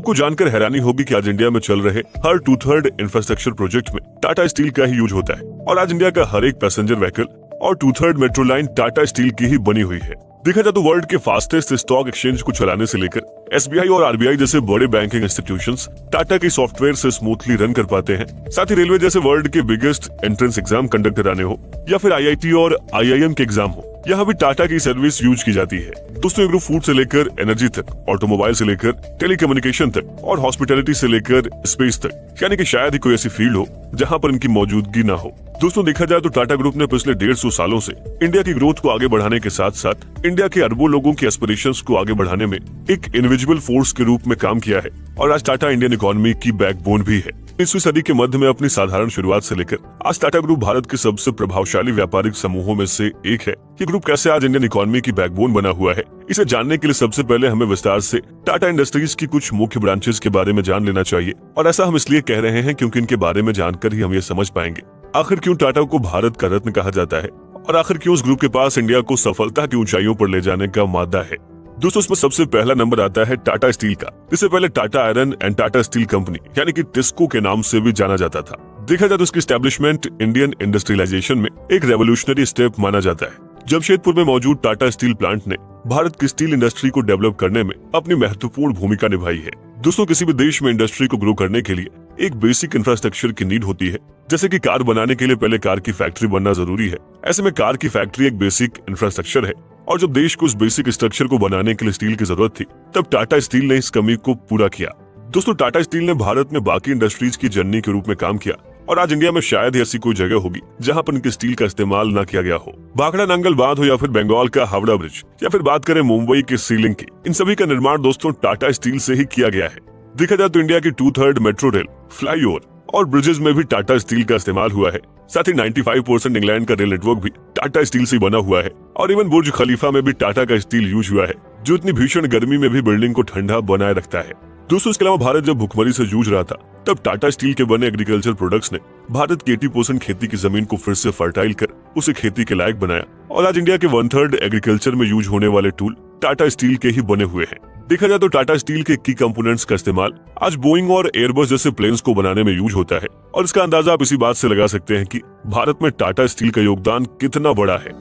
आपको जानकर हैरानी होगी कि आज इंडिया में चल रहे हर 2/3 इंफ्रास्ट्रक्चर प्रोजेक्ट में टाटा स्टील का ही यूज होता है और आज इंडिया का हर एक पैसेंजर व्हीकल और 2/3 मेट्रो लाइन टाटा स्टील की ही बनी हुई है। देखा जाए तो वर्ल्ड के फास्टेस्ट स्टॉक एक्सचेंज को चलाने से लेकर एसबीआई और आरबीआई जैसे बड़े बैंकिंग इंस्टीट्यूशंस टाटा के सॉफ्टवेयर से स्मूथली रन कर पाते हैं। साथ ही रेलवे जैसे वर्ल्ड के बिगेस्ट एंट्रेंस एग्जाम कंडक्ट कराने हो या फिर आईआईटी और आईआईएम के एग्जाम हो, यहाँ भी टाटा की सर्विस यूज की जाती है। दोस्तों, ग्रुप फूड से लेकर एनर्जी तक, ऑटोमोबाइल से लेकर टेलीकम्युनिकेशन तक और हॉस्पिटैलिटी से लेकर स्पेस तक, यानी कि शायद ही कोई ऐसी फील्ड हो जहाँ पर इनकी मौजूदगी ना हो। दोस्तों, देखा जाए तो टाटा ग्रुप ने पिछले 150 सालों से इंडिया की ग्रोथ को आगे बढ़ाने के साथ साथ इंडिया के अरबों लोगों की एस्पिरेशंस को आगे बढ़ाने में एक इनविजिबल फोर्स के रूप में काम किया है और आज टाटा इंडियन इकोनॉमी की बैकबोन भी है। 20वीं सदी के मध्य में अपनी साधारण शुरुआत से लेकर आज टाटा ग्रुप भारत के सबसे प्रभावशाली व्यापारिक समूहों में से एक है। ये ग्रुप कैसे आज इंडियन इकोनॉमी की बैकबोन बना हुआ है, इसे जानने के लिए सबसे पहले हमें विस्तार से टाटा इंडस्ट्रीज की कुछ मुख्य ब्रांचेस के बारे में जान लेना चाहिए। और ऐसा हम इसलिए कह रहे हैं क्योंकि इनके बारे में जानकर ही हम ये समझ पाएंगे आखिर क्यों टाटा को भारत का रत्न कहा जाता है और आखिर क्यों उस ग्रुप के पास इंडिया को सफलता की ऊंचाइयों पर ले जाने का मादा है। दोस्तों, इसमें सबसे पहला नंबर आता है टाटा स्टील का, जिसे पहले Tata iron and Tata steel company यानी कि टिस्को के नाम से भी जाना जाता था। देखा जाए तो इसकी एस्टेब्लिशमेंट इंडियन इंडस्ट्रियलाइजेशन में एक रेवोल्यूशनरी स्टेप माना जाता है। जमशेदपुर में मौजूद टाटा स्टील प्लांट ने भारत की स्टील इंडस्ट्री को डेवलप करने में अपनी महत्वपूर्ण भूमिका निभाई है। दोस्तों, किसी भी देश में इंडस्ट्री को ग्रो करने के लिए एक बेसिक इंफ्रास्ट्रक्चर की नीड होती है। जैसे कि कार बनाने के लिए पहले कार की फैक्ट्री बनना जरूरी है, ऐसे में कार की फैक्ट्री एक बेसिक इंफ्रास्ट्रक्चर है। और जब देश को उस बेसिक स्ट्रक्चर को बनाने के लिए स्टील की जरूरत थी, तब टाटा स्टील ने इस कमी को पूरा किया। दोस्तों, टाटा स्टील ने भारत में बाकी इंडस्ट्रीज की जननी के रूप में काम किया और आज इंडिया में शायद ही ऐसी कोई जगह होगी जहां पर इनके स्टील का इस्तेमाल न किया गया हो। भाखड़ा नांगल बांध हो या फिर बंगाल का हावड़ा ब्रिज या फिर बात करें मुंबई के सीलिंग की, इन सभी का निर्माण दोस्तों टाटा स्टील से ही किया गया है। देखा जाए तो इंडिया की 2/3 मेट्रो रेल, फ्लाईओवर और ब्रिजेस में भी टाटा स्टील का इस्तेमाल हुआ है। साथ ही 95% इंग्लैंड का रेल नेटवर्क भी टाटा स्टील से बना हुआ है और इवन बुर्ज खलीफा में भी टाटा का स्टील यूज हुआ है, जो इतनी भीषण गर्मी में भी बिल्डिंग को ठंडा बनाए रखता है। दोस्तों, इसके अलावा भारत जब भुखमरी से जूझ रहा था, तब टाटा स्टील के बने एग्रीकल्चर प्रोडक्ट्स ने भारत की 80% खेती की जमीन को फिर से फर्टाइल कर उसे खेती के लायक बनाया और आज इंडिया के 1/3 एग्रीकल्चर में यूज होने वाले टूल टाटा स्टील के ही बने हुए हैं। देखा जाए तो टाटा स्टील के की कंपोनेंट्स का इस्तेमाल आज बोइंग और एयरबस जैसे प्लेन्स को बनाने में यूज होता है और इसका अंदाजा आप इसी बात से लगा सकते हैं कि भारत में टाटा स्टील का योगदान कितना बड़ा है।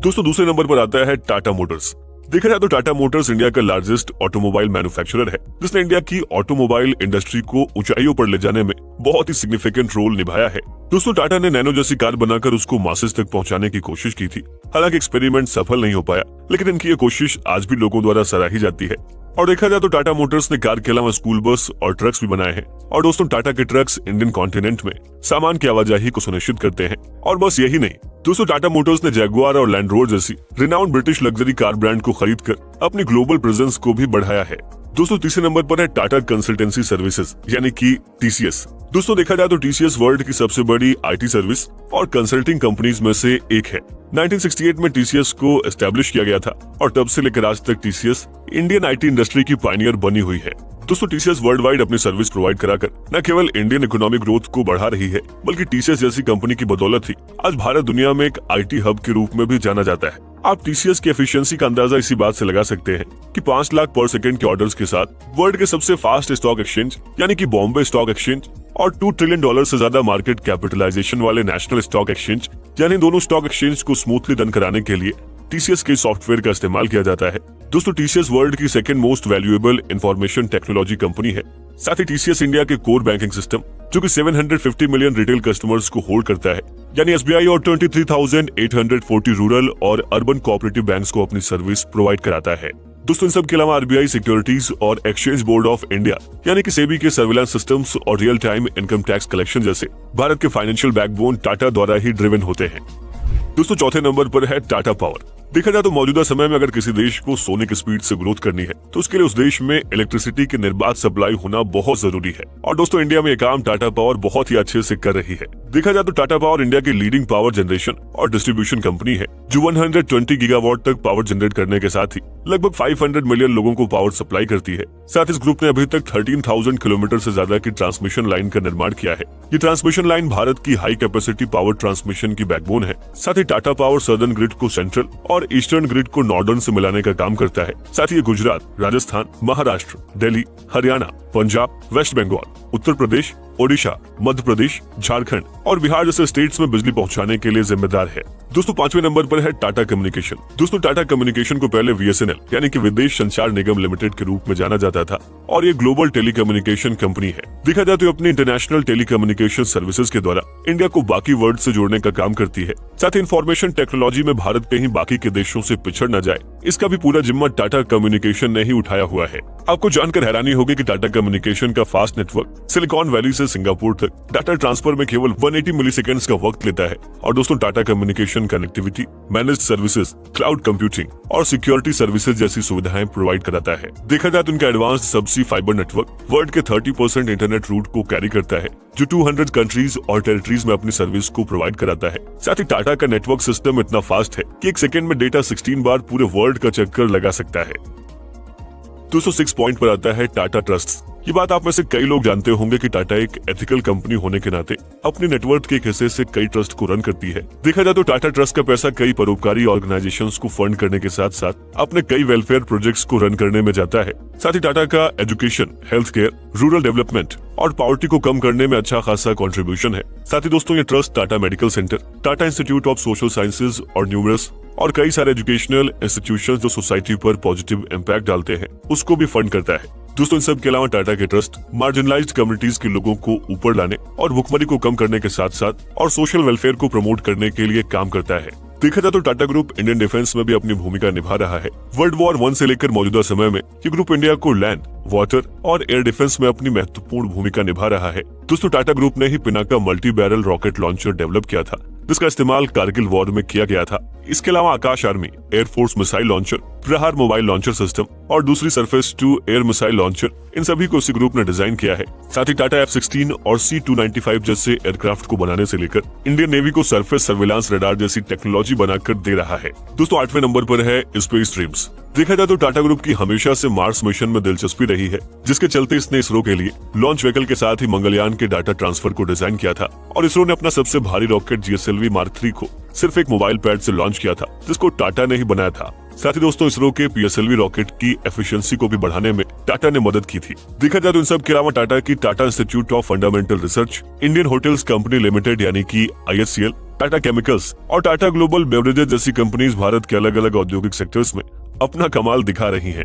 दोस्तों, दूसरे नंबर पर आता है टाटा मोटर्स। देखा जाए तो टाटा मोटर्स इंडिया का लार्जेस्ट ऑटोमोबाइल मैन्युफैक्चरर है, जिसने इंडिया की ऑटोमोबाइल इंडस्ट्री को ऊंचाइयों पर ले जाने में बहुत ही सिग्निफिकेंट रोल निभाया है। दोस्तों, टाटा ने नैनो जैसी कार बनाकर उसको मासेस तक पहुंचाने की कोशिश की थी। हालांकि एक्सपेरिमेंट सफल नहीं हो पाया, लेकिन इनकी ये कोशिश आज भी लोगों द्वारा सराही जाती है। और देखा जाए तो टाटा मोटर्स ने कार के अलावा स्कूल बस और ट्रक्स भी बनाए हैं और दोस्तों टाटा के ट्रक्स इंडियन कॉन्टिनेंट में सामान की आवाजाही को सुनिश्चित करते हैं। और बस यही नहीं, दोस्तों टाटा मोटर्स ने जैगुआर और लैंड रोवर जैसी renowned British luxury car brand को खरीदकर अपनी ग्लोबल प्रेजेंस को भी बढ़ाया है। दोस्तों, तीसरे नंबर पर है टाटा कंसल्टेंसी सर्विसेज यानी कि टीसीएस। दोस्तों, देखा जाए तो टीसीएस वर्ल्ड की सबसे बड़ी आईटी सर्विस और कंसल्टिंग कंपनीज में से एक है। 1968 में टीसीएस को एस्टेब्लिश किया गया था और तब से लेकर आज तक टीसीएस इंडियन आईटी इंडस्ट्री की पायनियर बनी हुई है। दोस्तों, टीसीएस वर्ल्ड वाइड अपनी सर्विस प्रोवाइड कराकर न केवल इंडियन इकोनॉमिक ग्रोथ को बढ़ा रही है, बल्कि टीसीएस जैसी कंपनी की बदौलत ही आज भारत दुनिया में एक आईटी हब के रूप में भी जाना जाता है। आप टीसीएस की एफिशिएंसी का अंदाजा इसी बात से लगा सकते हैं कि 5 लाख पर सेकंड के ऑर्डर्स के साथ वर्ल्ड के सबसे फास्ट स्टॉक एक्सचेंज यानी कि बॉम्बे स्टॉक एक्सचेंज और $2 ट्रिलियन से ज्यादा मार्केट कैपिटलाइजेशन वाले नेशनल स्टॉक एक्सचेंज यानी दोनों स्टॉक एक्सचेंज को स्मूथली रन कराने के लिए टीसीएस के सॉफ्टवेयर का इस्तेमाल किया जाता है। दोस्तों, टीसीएस वर्ल्ड की second most valuable information technology company है। साथ ही टीसीएस इंडिया के कोर बैंकिंग सिस्टम जो कि 750 मिलियन रिटेल कस्टमर्स को होल्ड करता है यानी एसबीआई और 23,840 रूरल और अर्बन कोऑपरेटिव बैंक्स को अपनी सर्विस प्रोवाइड कराता है। दोस्तों, इन सब के अलावा आरबीआई सिक्योरिटीज और एक्सचेंज बोर्ड ऑफ इंडिया यानी कि सेबी के सर्विलांस सिस्टम्स और real time income tax collection जैसे भारत के फाइनेंशियल बैकबोन टाटा द्वारा ही ड्रिवन होते हैं। दोस्तों, चौथे नंबर पर है टाटा पावर। देखा जाए तो मौजूदा समय में अगर किसी देश को सोने की स्पीड से ग्रोथ करनी है तो उसके लिए उस देश में इलेक्ट्रिसिटी की निर्बाध सप्लाई होना बहुत जरूरी है और दोस्तों इंडिया में ये काम टाटा पावर बहुत ही अच्छे से कर रही है। देखा जाए तो टाटा पावर इंडिया की लीडिंग पावर जनरेशन और डिस्ट्रीब्यूशन कंपनी है, जो 120 गीगावाट तक पावर जनरेट करने के साथ ही लगभग 500 मिलियन लोगों को पावर सप्लाई करती है। साथ इस ग्रुप ने अभी तक 13,000 किलोमीटर से ज्यादा की ट्रांसमिशन लाइन का निर्माण किया है। ये ट्रांसमिशन लाइन भारत की हाई कैपेसिटी पावर ट्रांसमिशन की बैकबोन है। साथ ही टाटा पावर सदर्न ग्रिड को सेंट्रल और ईस्टर्न ग्रिड को नॉर्दर्न से मिलाने का काम करता है। साथ ही ये गुजरात, राजस्थान, महाराष्ट्र, दिल्ली, हरियाणा, पंजाब, वेस्ट बंगाल, उत्तर प्रदेश, ओडिशा, मध्य प्रदेश, झारखंड और बिहार जैसे स्टेट्स में बिजली पहुंचाने के लिए जिम्मेदार है। दोस्तों 5वें नंबर पर है टाटा कम्युनिकेशन। दोस्तों टाटा कम्युनिकेशन को पहले VSNL यानी कि विदेश संचार निगम लिमिटेड के रूप में जाना जाता था और ये ग्लोबल टेलीकम्युनिकेशन कंपनी है। देखा जाए तो अपनी इंटरनेशनल टेलीकम्युनिकेशन सर्विसेज के द्वारा इंडिया को बाकी वर्ल्ड से जोड़ने का काम करती है। साथ ही इंफॉर्मेशन टेक्नोलॉजी में भारत कहीं बाकी के देशों से पिछड़ न जाए, इसका भी पूरा जिम्मा टाटा कम्युनिकेशन ने ही उठाया हुआ है। आपको जानकर हैरानी होगी कि टाटा कम्युनिकेशन का फास्ट नेटवर्क सिलिकॉन वैली से सिंगापुर तक डाटा ट्रांसफर में केवल 180 मिलीसेकंड्स का वक्त लेता है। और दोस्तों Tata communication connectivity, managed services, cloud computing और सिक्योरिटी सर्विसेज जैसी सुविधाएं प्रोवाइड कराता है। देखा जाए तो उनका एडवांस्ड सबसी फाइबर नेटवर्क वर्ल्ड के 30% इंटरनेट रूट को कैरी करता है, जो 200 कंट्रीज और टेरिटरीज में अपनी सर्विस को प्रोवाइड कराता है। साथ ही टाटा का नेटवर्क सिस्टम इतना फास्ट है कि एक सेकंड में डेटा 16 बार पूरे वर्ल्ड का चक्कर लगा सकता है। 206 पॉइंट पर आता है टाटा ट्रस्ट। ये बात आप में से कई लोग जानते होंगे कि टाटा एक एथिकल कंपनी होने के नाते अपने नेटवर्क के एक हिस्से से कई ट्रस्ट को रन करती है। देखा जाए तो टाटा ट्रस्ट का पैसा कई परोपकारी ऑर्गेनाइजेशंस को फंड करने के साथ साथ अपने कई वेलफेयर प्रोजेक्ट्स को रन करने में जाता है। साथ ही टाटा का education, health care, rural development और पॉवर्टी को कम करने में अच्छा खासा कंट्रीब्यूशन है। साथ ही दोस्तों ये trust Tata medical centre, Tata institute of social sciences और न्यूमरस और कई सारे एजुकेशनल इंस्टीट्यूशन जो सोसाइटी पर पॉजिटिव इम्पैक्ट डालते हैं उसको भी फंड करता है। दोस्तों इन सब के अलावा टाटा के ट्रस्ट मार्जिनलाइज्ड कम्युनिटीज के लोगों को ऊपर लाने और भुखमरी को कम करने के साथ साथ और सोशल वेलफेयर को प्रमोट करने के लिए काम करता है। देखा जाए तो टाटा ग्रुप इंडियन डिफेंस में भी अपनी भूमिका निभा रहा है। वर्ल्ड वॉर 1 से लेकर मौजूदा समय में ये ग्रुप इंडिया को लैंड, वाटर और एयर डिफेंस में अपनी महत्वपूर्ण भूमिका निभा रहा है। दोस्तों टाटा ग्रुप ने ही Pinaka multi barrel rocket launcher develop किया था, जिसका इस्तेमाल कारगिल वॉर में किया गया था। इसके अलावा Akash army, air force missile launcher, Prahar mobile launcher system और दूसरी surface to air missile launcher, इन सभी को इसी ग्रुप ने डिजाइन किया है। साथ ही टाटा F-16 और C-295 जैसे एयरक्राफ्ट को बनाने से लेकर इंडियन नेवी को सरफेस सर्विलांस रडार जैसी टेक्नोलॉजी बनाकर दे रहा है। दोस्तों 8वें नंबर पर है स्पेस ड्रीम्स। देखा जाए तो टाटा ग्रुप की हमेशा से मार्स मिशन में दिलचस्पी रही है, जिसके चलते इसने इसरो के लिए लॉन्च व्हीकल के साथ ही मंगलयान के डाटा ट्रांसफर को डिजाइन किया था। और इसरो ने अपना सबसे भारी रॉकेट GSLV Mark 3 को सिर्फ एक मोबाइल पैड से लॉन्च किया था, जिसको टाटा ने ही बनाया था। साथ ही दोस्तों इसरो के PSLV रॉकेट की एफिशिएंसी को भी बढ़ाने में टाटा ने मदद की थी। देखा जाए तो इन सब के अलावा टाटा की Tata institute of fundamental research, Indian hotels company limited यानी कि IHCL, टाटा केमिकल्स और टाटा ग्लोबल बेवरेजेस जैसी कंपनीज भारत के अलग अलग औद्योगिक सेक्टर्स में अपना कमाल दिखा रही हैं।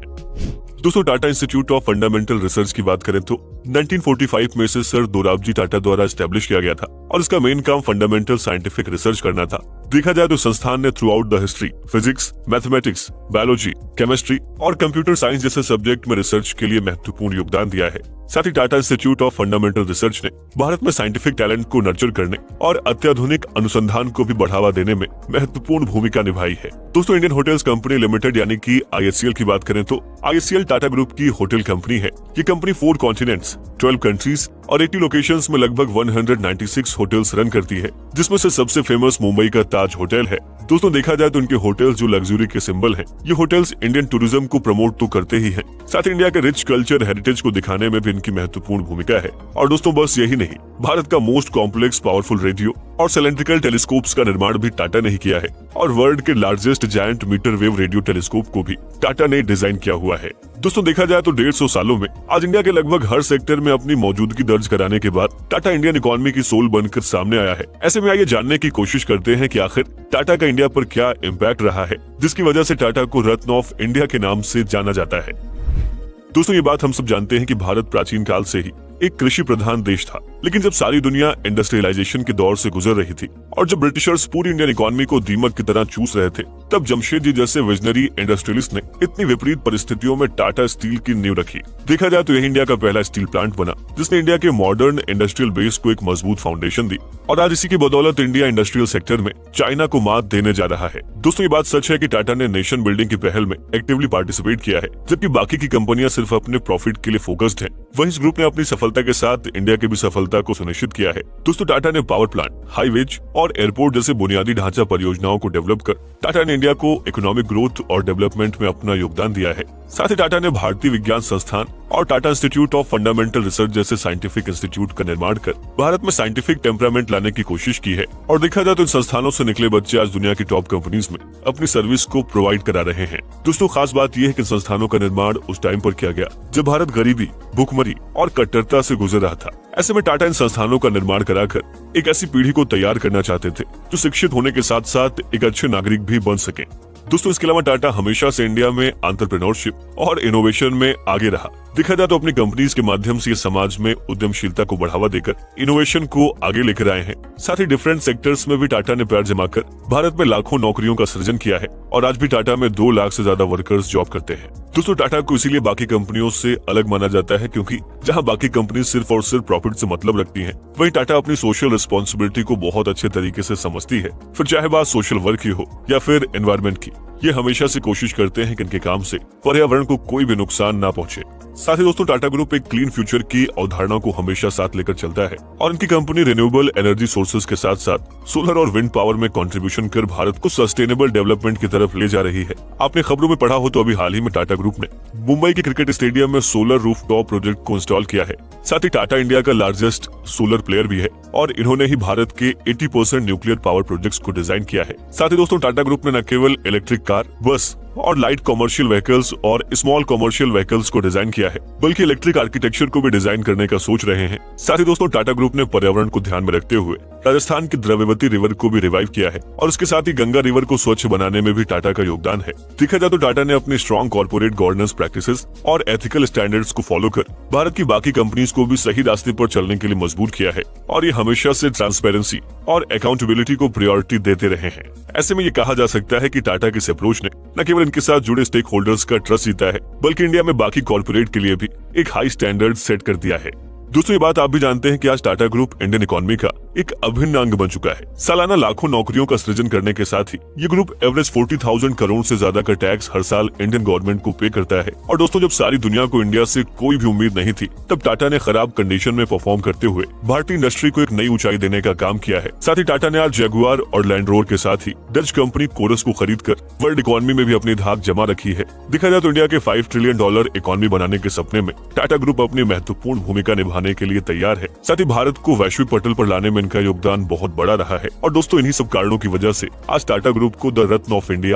दोस्तों Tata institute of fundamental research की बात करें तो 1945 में इसे सर दोराबजी टाटा द्वारा एस्टेब्लिश किया गया था और इसका मेन काम फंडामेंटल साइंटिफिक रिसर्च करना था। देखा जाए तो संस्थान ने throughout the history physics, mathematics, biology, chemistry और कंप्यूटर साइंस जैसे सब्जेक्ट में रिसर्च के लिए महत्वपूर्ण योगदान दिया है। साथ ही Tata institute of fundamental research ने भारत में साइंटिफिक टैलेंट को नर्चर करने और अत्याधुनिक अनुसंधान को भी बढ़ावा देने में महत्वपूर्ण भूमिका निभाई है। दोस्तों इंडियन होटल्स कंपनी लिमिटेड यानी कि IHCL की बात करें तो IHCL टाटा ग्रुप की होटल कंपनी है। ये कंपनी 4 कॉन्टिनेंट्स, 12 कंट्रीज और 80 लोकेशंस में लगभग 196 होटल्स रन करती है, जिसमें से सबसे फेमस मुंबई का ताज होटल है। दोस्तों देखा जाए तो इनके होटल्स जो लग्जरी के सिंबल हैं, ये होटल्स इंडियन टूरिज्म को प्रमोट तो करते ही हैं, साथ इंडिया के रिच कल्चर हेरिटेज को दिखाने में भी इनकी महत्वपूर्ण भूमिका है। और दोस्तों बस यही नहीं, भारत का मोस्ट कॉम्प्लेक्स पावरफुल रेडियो और सिलेंड्रिकल टेलीस्कोप्स का निर्माण भी टाटा ने ही किया है और वर्ल्ड के largest giant metre wave radio telescope को भी टाटा ने डिजाइन किया हुआ है। दोस्तों देखा जाए तो 150 सालों में आज इंडिया के लगभग हर सेक्टर में अपनी मौजूदगी दर्ज कराने के बाद टाटा इंडियन इकोनॉमी की सोल बनकर सामने आया है। ऐसे में आइए जानने की कोशिश करते हैं कि आखिर टाटा का इंडिया पर क्या इम्पैक्ट रहा है, जिसकी वजह से टाटा को रत्न ऑफ इंडिया के नाम से जाना जाता है। दोस्तों ये बात हम सब जानते हैं कि भारत प्राचीन काल से ही एक कृषि प्रधान देश था, लेकिन जब सारी दुनिया इंडस्ट्रियलाइजेशन के दौर से गुजर रही थी और जब ब्रिटिशर्स पूरी इंडियन इकोनॉमी को दीमक की तरह चूस रहे थे, तब जमशेदजी जैसे विजनरी इंडस्ट्रियलिस्ट ने इतनी विपरीत परिस्थितियों में टाटा स्टील की नींव रखी। देखा जाए तो यह इंडिया का पहला स्टील प्लांट बना जिसने इंडिया के मॉडर्न इंडस्ट्रियल बेस को एक मजबूत फाउंडेशन दी, और आज इसी की बदौलत इंडिया इंडस्ट्रियल सेक्टर में चाइना को मात देने जा रहा है। दोस्तों ये बात सच है कि टाटा ने नेशन बिल्डिंग की पहल में एक्टिवली पार्टिसिपेट किया है, जबकि बाकी की कंपनियां सिर्फ अपने प्रॉफिट के लिए फोकस्ड हैं। वहीं इस ग्रुप ने अपनी सफलता के साथ इंडिया की भी सफलता को सुनिश्चित किया है। दोस्तों टाटा ने पावर प्लांट, हाईवेज और एयरपोर्ट जैसे बुनियादी ढांचा परियोजनाओं को डेवलप कर टाटा ने इंडिया को इकोनॉमिक ग्रोथ और डेवलपमेंट में अपना योगदान दिया है। साथ ही टाटा ने भारतीय विज्ञान संस्थान और Tata institute of fundamental research जैसे साइंटिफिक इंस्टीट्यूट का निर्माण कर भारत में साइंटिफिक टेम्परामेंट लाने की कोशिश की है। और देखा जाए तो इन संस्थानों से निकले बच्चे आज दुनिया की टॉप कंपनीज में अपनी सर्विस को प्रोवाइड करा रहे हैं। दोस्तों खास बात यह है कि संस्थानों का निर्माण उस टाइम पर किया गया जब भारत गरीबी, भूखमरी और कट्टरता से गुजर रहा था। ऐसे में टाटा इन संस्थानों का निर्माण कराकर एक ऐसी पीढ़ी को तैयार करना चाहते थे जो शिक्षित होने के साथ साथ एक अच्छे नागरिक भी बन सके। दोस्तों इसके अलावा टाटा हमेशा से इंडिया में एंटरप्रेन्योरशिप और इनोवेशन में आगे रहा। देखा जाए तो अपनी कंपनीज के माध्यम से ये समाज में उद्यमशीलता को बढ़ावा देकर इनोवेशन को आगे लेकर आए हैं। साथ ही डिफरेंट सेक्टर्स में भी टाटा ने पैर जमाकर भारत में लाखों नौकरियों का सृजन किया है, और आज भी टाटा में 2 लाख से ज्यादा वर्कर्स जॉब करते हैं। दोस्तों टाटा को इसीलिए बाकी कंपनियों से अलग माना जाता है क्योंकि जहां बाकी कंपनी सिर्फ और सिर्फ प्रॉफिट से मतलब रखती हैं, वहीं टाटा अपनी सोशल रिस्पॉन्सिबिलिटी को बहुत अच्छे तरीके से समझती है। फिर चाहे बात सोशल वर्क की हो या फिर एनवायरमेंट की, ये हमेशा से कोशिश करते हैं कि इनके काम से पर्यावरण को कोई भी नुकसान ना पहुंचे। साथ ही दोस्तों टाटा ग्रुप एक क्लीन फ्यूचर की अवधारणा को हमेशा साथ लेकर चलता है, और इनकी कंपनी रिन्यूएबल एनर्जी सोर्सेज के साथ साथ सोलर और विंड पावर में कंट्रीब्यूशन कर भारत को सस्टेनेबल डेवलपमेंट की तरफ ले जा रही है। आपने खबरों में पढ़ा हो तो अभी हाल ही में टाटा ग्रुप ने मुंबई के क्रिकेट स्टेडियम में सोलर रूफटॉप प्रोजेक्ट को इंस्टॉल किया है। साथ ही टाटा इंडिया का लार्जेस्ट सोलर प्लेयर भी है, और इन्होंने ही भारत के 80% न्यूक्लियर पावर प्रोजेक्ट्स को डिजाइन किया है। साथ ही दोस्तों टाटा ग्रुप ने न केवल इलेक्ट्रिक कार, बस और लाइट कमर्शियल व्हीकल्स और स्मॉल कमर्शियल व्हीकल्स को डिजाइन किया है, बल्कि इलेक्ट्रिक आर्किटेक्चर को भी डिजाइन करने का सोच रहे हैं। साथ ही दोस्तों टाटा ग्रुप ने पर्यावरण को ध्यान में रखते हुए राजस्थान की द्रव्यवती रिवर को भी रिवाइव किया है, और उसके साथ ही गंगा रिवर को स्वच्छ बनाने में भी टाटा का योगदान है। देखा जाए तो टाटा ने अपनी स्ट्रॉन्ग कॉर्पोरेट गवर्नेंस प्रैक्टिसेस और एथिकल स्टैंडर्ड्स को फॉलो कर भारत की बाकी कंपनीज को भी सही रास्ते पर चलने के लिए मजबूर किया है, और ये हमेशा से ट्रांसपेरेंसी और अकाउंटेबिलिटी को प्रायोरिटी देते रहे हैं। ऐसे में ये कहा जा सकता है कि टाटा की इस अप्रोच ने न केवल इनके साथ जुड़े स्टेक होल्डर्स का ट्रस्ट जीता है, बल्कि इंडिया में बाकी कॉर्पोरेट के लिए भी एक हाई स्टैंडर्ड सेट कर दिया है। दोस्तों ये बात आप भी जानते हैं कि आज टाटा ग्रुप इंडियन इकोनॉमी का एक अभिन्न अंग बन चुका है। सालाना लाखों नौकरियों का सृजन करने के साथ ही ये ग्रुप एवरेज 40,000 करोड़ से ज्यादा का टैक्स हर साल इंडियन गवर्नमेंट को पे करता है। और दोस्तों जब सारी दुनिया को इंडिया से कोई भी उम्मीद नहीं थी, तब टाटा ने खराब कंडीशन में परफॉर्म करते हुए भारतीय इंडस्ट्री को एक नई ऊंचाई देने का काम किया है। साथ ही टाटा ने आज जगुआर और लैंड रोवर के साथ ही डच कंपनी कोरस को खरीद कर वर्ल्ड इकोनॉमी में भी अपनी धाक जमा रखी है। देखा जाए तो इंडिया के $5 ट्रिलियन इकोनॉमी बनाने के सपने में टाटा ग्रुप अपनी महत्वपूर्ण भूमिका निभाने के लिए तैयार है। साथ ही भारत को वैश्विक पटल पर लाने में इनका योगदान बहुत बड़ा रहा है, और दोस्तों इन्हीं सब कारणों की वजह से आज टाटा ग्रुप को द रत्न ऑफ इंडिया